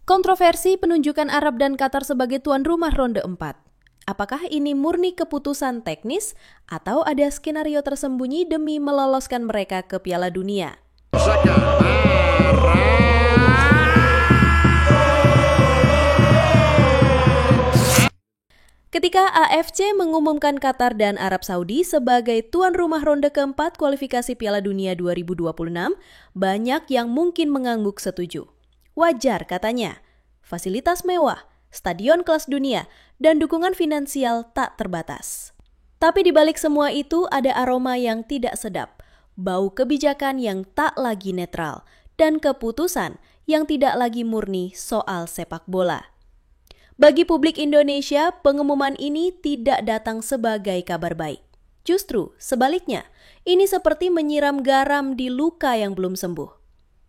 Kontroversi penunjukan Arab dan Qatar sebagai tuan rumah ronde 4. Apakah ini murni keputusan teknis atau ada skenario tersembunyi demi meloloskan mereka ke Piala Dunia? Ketika AFC mengumumkan Qatar dan Arab Saudi sebagai tuan rumah ronde keempat kualifikasi Piala Dunia 2026, banyak yang mungkin mengangguk setuju. Wajar katanya, fasilitas mewah, stadion kelas dunia, dan dukungan finansial tak terbatas. Tapi di balik semua itu ada aroma yang tidak sedap, bau kebijakan yang tak lagi netral, dan keputusan yang tidak lagi murni soal sepak bola. Bagi publik Indonesia, pengumuman ini tidak datang sebagai kabar baik. Justru sebaliknya, ini seperti menyiram garam di luka yang belum sembuh.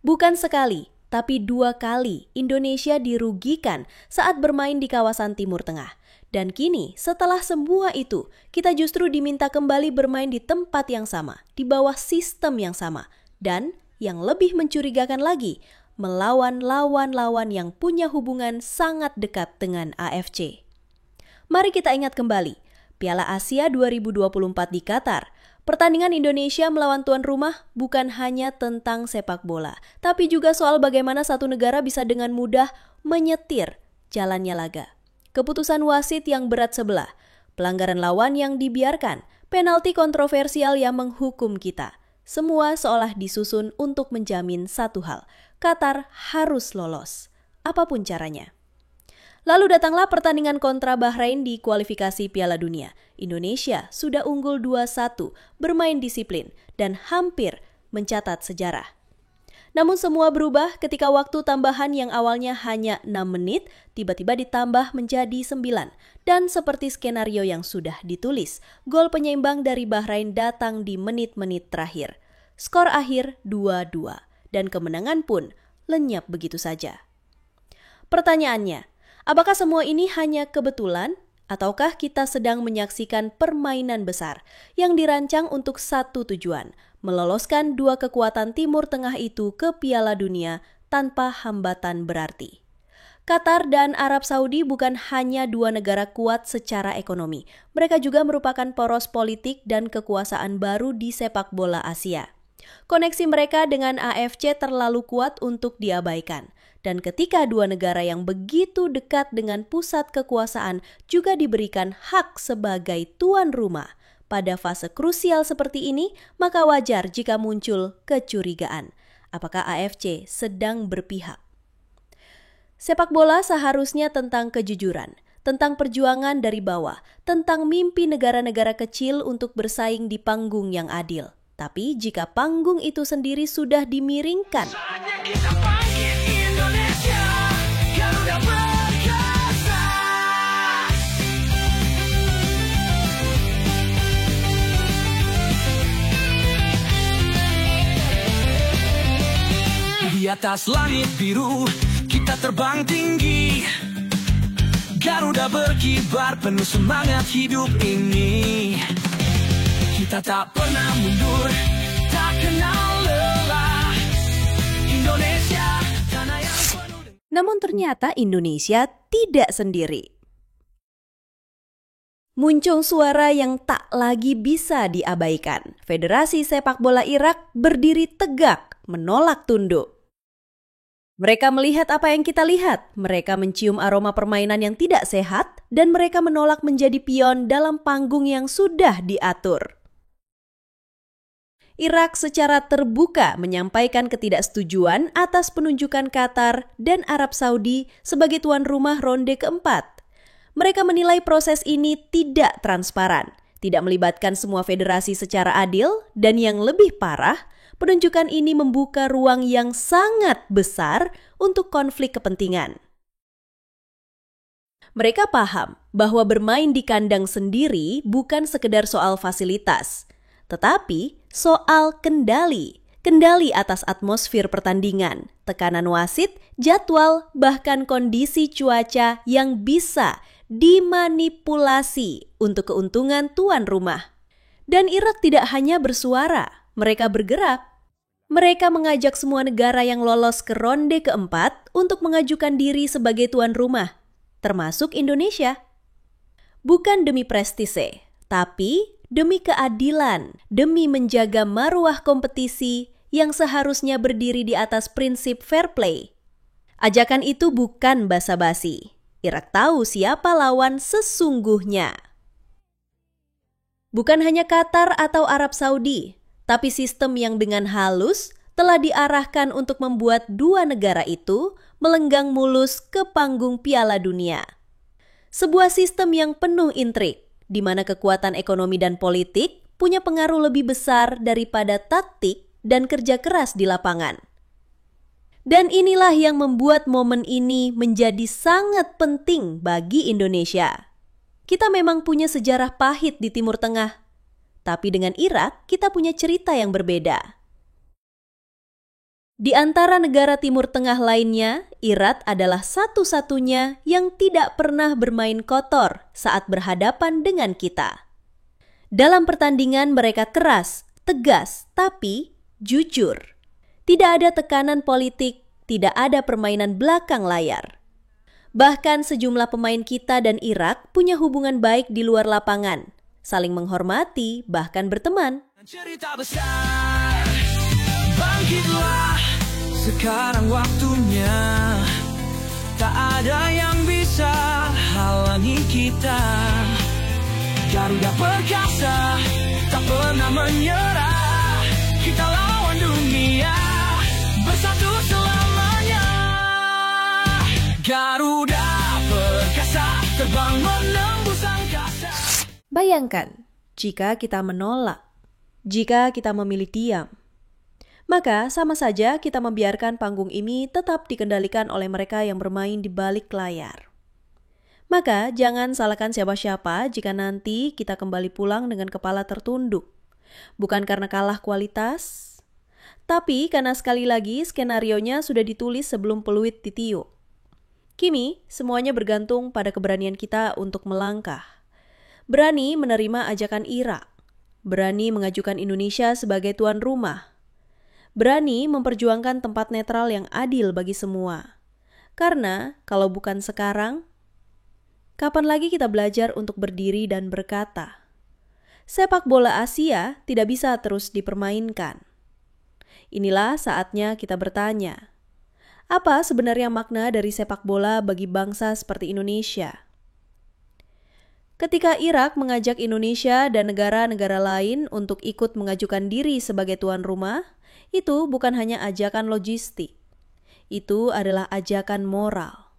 Bukan sekali, tapi 2 kali Indonesia dirugikan saat bermain di kawasan Timur Tengah. Dan kini, setelah semua itu, kita justru diminta kembali bermain di tempat yang sama, di bawah sistem yang sama. Dan yang lebih mencurigakan lagi, melawan lawan-lawan yang punya hubungan sangat dekat dengan AFC. Mari kita ingat kembali, Piala Asia 2024 di Qatar. Pertandingan Indonesia melawan tuan rumah bukan hanya tentang sepak bola, tapi juga soal bagaimana satu negara bisa dengan mudah menyetir jalannya laga. Keputusan wasit yang berat sebelah, pelanggaran lawan yang dibiarkan, penalti kontroversial yang menghukum kita. Semua seolah disusun untuk menjamin satu hal, Qatar harus lolos, apapun caranya. Lalu datanglah pertandingan kontra Bahrain di kualifikasi Piala Dunia. Indonesia sudah unggul 2-1, bermain disiplin, dan hampir mencatat sejarah. Namun semua berubah ketika waktu tambahan yang awalnya hanya 6 menit, tiba-tiba ditambah menjadi 9. Dan seperti skenario yang sudah ditulis, gol penyeimbang dari Bahrain datang di menit-menit terakhir. Skor akhir 2-2, dan kemenangan pun lenyap begitu saja. Pertanyaannya, apakah semua ini hanya kebetulan, ataukah kita sedang menyaksikan permainan besar yang dirancang untuk satu tujuan, meloloskan 2 kekuatan Timur Tengah itu ke Piala Dunia tanpa hambatan berarti? Qatar dan Arab Saudi bukan hanya 2 negara kuat secara ekonomi, mereka juga merupakan poros politik dan kekuasaan baru di sepak bola Asia. Koneksi mereka dengan AFC terlalu kuat untuk diabaikan. Dan ketika 2 negara yang begitu dekat dengan pusat kekuasaan juga diberikan hak sebagai tuan rumah pada fase krusial seperti ini, maka wajar jika muncul kecurigaan. Apakah AFC sedang berpihak? Sepak bola seharusnya tentang kejujuran, tentang perjuangan dari bawah, tentang mimpi negara-negara kecil untuk bersaing di panggung yang adil. Tapi jika panggung itu sendiri sudah dimiringkan, di atas langit biru, kita terbang tinggi. Garuda berkibar penuh semangat hidup ini. Kita tak pernah mundur, tak kenal lelah. Indonesia, tanah yang penuh. Namun ternyata Indonesia tidak sendiri. Muncul suara yang tak lagi bisa diabaikan. Federasi Sepak Bola Irak berdiri tegak, menolak tunduk. Mereka melihat apa yang kita lihat, mereka mencium aroma permainan yang tidak sehat, dan mereka menolak menjadi pion dalam panggung yang sudah diatur. Irak secara terbuka menyampaikan ketidaksetujuan atas penunjukan Qatar dan Arab Saudi sebagai tuan rumah ronde keempat. Mereka menilai proses ini tidak transparan, tidak melibatkan semua federasi secara adil, dan yang lebih parah, penunjukan ini membuka ruang yang sangat besar untuk konflik kepentingan. Mereka paham bahwa bermain di kandang sendiri bukan sekedar soal fasilitas, tetapi soal kendali atas atmosfer pertandingan, tekanan wasit, jadwal, bahkan kondisi cuaca yang bisa dimanipulasi untuk keuntungan tuan rumah. Dan Irak tidak hanya bersuara, mereka bergerak. Mereka mengajak semua negara yang lolos ke ronde keempat untuk mengajukan diri sebagai tuan rumah, termasuk Indonesia. Bukan demi prestise, tapi demi keadilan, demi menjaga marwah kompetisi yang seharusnya berdiri di atas prinsip fair play. Ajakan itu bukan basa-basi. Irak tahu siapa lawan sesungguhnya. Bukan hanya Qatar atau Arab Saudi, tapi sistem yang dengan halus telah diarahkan untuk membuat dua negara itu melenggang mulus ke panggung Piala Dunia. Sebuah sistem yang penuh intrik, di mana kekuatan ekonomi dan politik punya pengaruh lebih besar daripada taktik dan kerja keras di lapangan. Dan inilah yang membuat momen ini menjadi sangat penting bagi Indonesia. Kita memang punya sejarah pahit di Timur Tengah, tapi dengan Irak kita punya cerita yang berbeda. Di antara negara Timur Tengah lainnya, Irak adalah satu-satunya yang tidak pernah bermain kotor saat berhadapan dengan kita. Dalam pertandingan mereka keras, tegas, tapi jujur. Tidak ada tekanan politik, tidak ada permainan belakang layar. Bahkan sejumlah pemain kita dan Irak punya hubungan baik di luar lapangan, saling menghormati, bahkan berteman. Cerita besar, bangkitlah, sekarang waktunya. Tak ada yang bisa halangi kita. Garuda perkasa, tak pernah menyerah. Kita lawan dunia, bersatu selamanya. Garuda perkasa, terbang menembus angkasa. Bayangkan, jika kita menolak, jika kita memilih diam, maka sama saja kita membiarkan panggung ini tetap dikendalikan oleh mereka yang bermain di balik layar. Maka jangan salahkan siapa-siapa jika nanti kita kembali pulang dengan kepala tertunduk. Bukan karena kalah kualitas, tapi karena sekali lagi skenarionya sudah ditulis sebelum peluit ditiup. Kini semuanya bergantung pada keberanian kita untuk melangkah. Berani menerima ajakan Irak, berani mengajukan Indonesia sebagai tuan rumah, berani memperjuangkan tempat netral yang adil bagi semua. Karena kalau bukan sekarang, kapan lagi kita belajar untuk berdiri dan berkata, sepak bola Asia tidak bisa terus dipermainkan. Inilah saatnya kita bertanya, apa sebenarnya makna dari sepak bola bagi bangsa seperti Indonesia? Ketika Irak mengajak Indonesia dan negara-negara lain untuk ikut mengajukan diri sebagai tuan rumah, itu bukan hanya ajakan logistik. Itu adalah ajakan moral.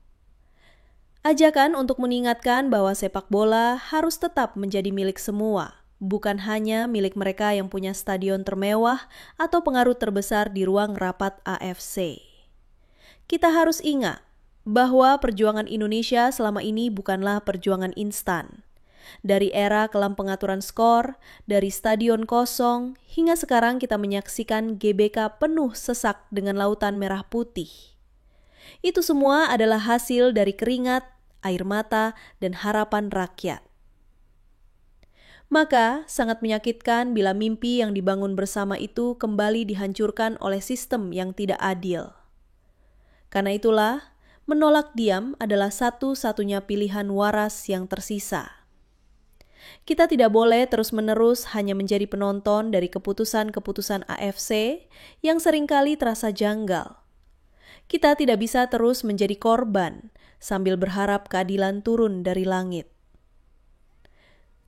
Ajakan untuk mengingatkan bahwa sepak bola harus tetap menjadi milik semua, bukan hanya milik mereka yang punya stadion termewah atau pengaruh terbesar di ruang rapat AFC. Kita harus ingat bahwa perjuangan Indonesia selama ini bukanlah perjuangan instan. Dari era kelam pengaturan skor, dari stadion kosong, hingga sekarang kita menyaksikan GBK penuh sesak dengan lautan merah putih. Itu semua adalah hasil dari keringat, air mata, dan harapan rakyat. Maka sangat menyakitkan bila mimpi yang dibangun bersama itu kembali dihancurkan oleh sistem yang tidak adil. Karena itulah, menolak diam adalah satu-satunya pilihan waras yang tersisa. Kita tidak boleh terus-menerus hanya menjadi penonton dari keputusan-keputusan AFC yang seringkali terasa janggal. Kita tidak bisa terus menjadi korban sambil berharap keadilan turun dari langit.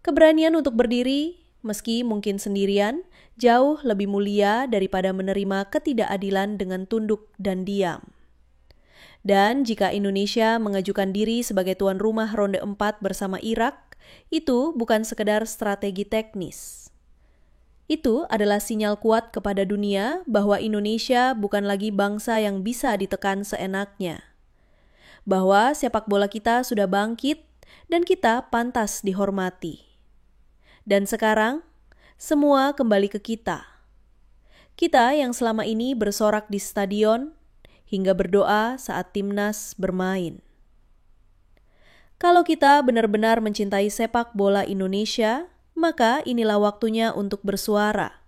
Keberanian untuk berdiri, meski mungkin sendirian, jauh lebih mulia daripada menerima ketidakadilan dengan tunduk dan diam. Dan jika Indonesia mengajukan diri sebagai tuan rumah ronde 4 bersama Irak, itu bukan sekedar strategi teknis. Itu adalah sinyal kuat kepada dunia bahwa Indonesia bukan lagi bangsa yang bisa ditekan seenaknya. Bahwa sepak bola kita sudah bangkit dan kita pantas dihormati. Dan sekarang, semua kembali ke kita. Kita yang selama ini bersorak di stadion, hingga berdoa saat timnas bermain. Kalau kita benar-benar mencintai sepak bola Indonesia, maka inilah waktunya untuk bersuara.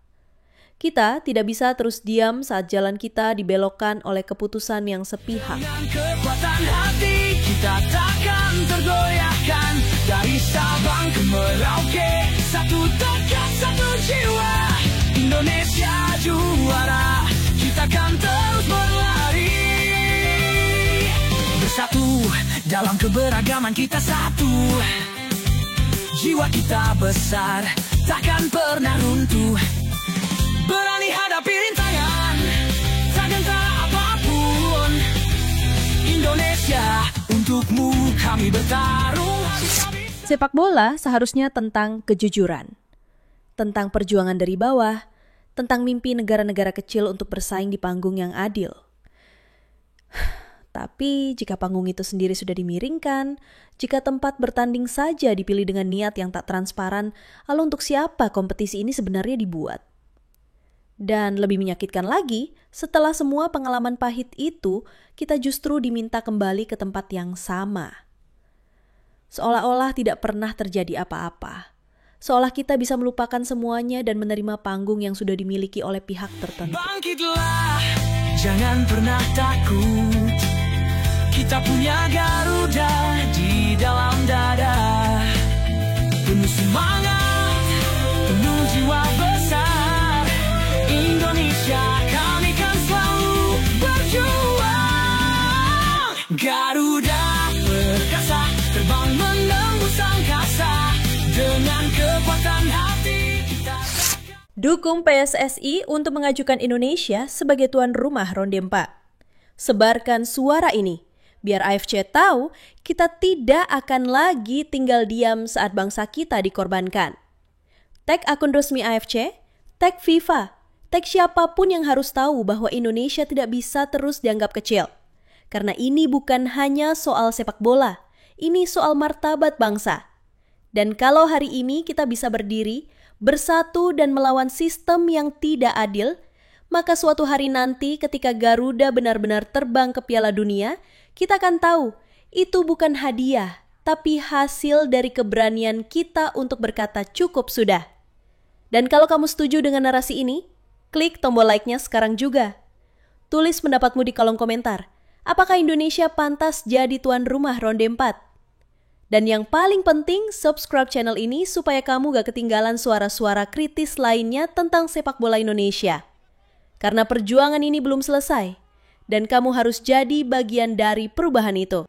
Kita tidak bisa terus diam saat jalan kita dibelokkan oleh keputusan yang sepihak. Dengan kekuatan hati kita takkan tergoyahkan. Dari Sabang ke Merauke, satu tekad, satu jiwa. Indonesia juara, kita kan terus berlari. Bersatu dalam keberagaman kita satu. Jiwa kita besar, takkan pernah runtuh. Berani hadapi rintangan, tak gentar apapun. Indonesia, untukmu kami bertarung. Sepak bola seharusnya tentang kejujuran, tentang perjuangan dari bawah, tentang mimpi negara-negara kecil untuk bersaing di panggung yang adil. Tapi jika panggung itu sendiri sudah dimiringkan, jika tempat bertanding saja dipilih dengan niat yang tak transparan, lalu untuk siapa kompetisi ini sebenarnya dibuat? Dan lebih menyakitkan lagi, setelah semua pengalaman pahit itu, kita justru diminta kembali ke tempat yang sama. Seolah-olah tidak pernah terjadi apa-apa. Seolah kita bisa melupakan semuanya dan menerima panggung yang sudah dimiliki oleh pihak tertentu. Bangkitlah, jangan pernah takut. Kita punya Garuda di dalam dada. Penuh semangat, penuh jiwa besar. Indonesia, kami kan selalu berjuang. Garuda perkasa, terbang menembus angkasa. Dengan kekuatan hati kita. Dukung PSSI untuk mengajukan Indonesia sebagai tuan rumah Ronde 4. Sebarkan suara ini, biar AFC tahu kita tidak akan lagi tinggal diam saat bangsa kita dikorbankan. Tag akun resmi AFC, tag FIFA, tag siapapun yang harus tahu bahwa Indonesia tidak bisa terus dianggap kecil. Karena ini bukan hanya soal sepak bola, ini soal martabat bangsa. Dan kalau hari ini kita bisa berdiri, bersatu dan melawan sistem yang tidak adil, maka suatu hari nanti ketika Garuda benar-benar terbang ke Piala Dunia, kita akan tahu itu bukan hadiah, tapi hasil dari keberanian kita untuk berkata cukup sudah. Dan kalau kamu setuju dengan narasi ini, klik tombol like-nya sekarang juga. Tulis pendapatmu di kolom komentar. Apakah Indonesia pantas jadi tuan rumah Ronde 4? Dan yang paling penting, subscribe channel ini supaya kamu gak ketinggalan suara-suara kritis lainnya tentang sepak bola Indonesia. Karena perjuangan ini belum selesai, dan kamu harus jadi bagian dari perubahan itu.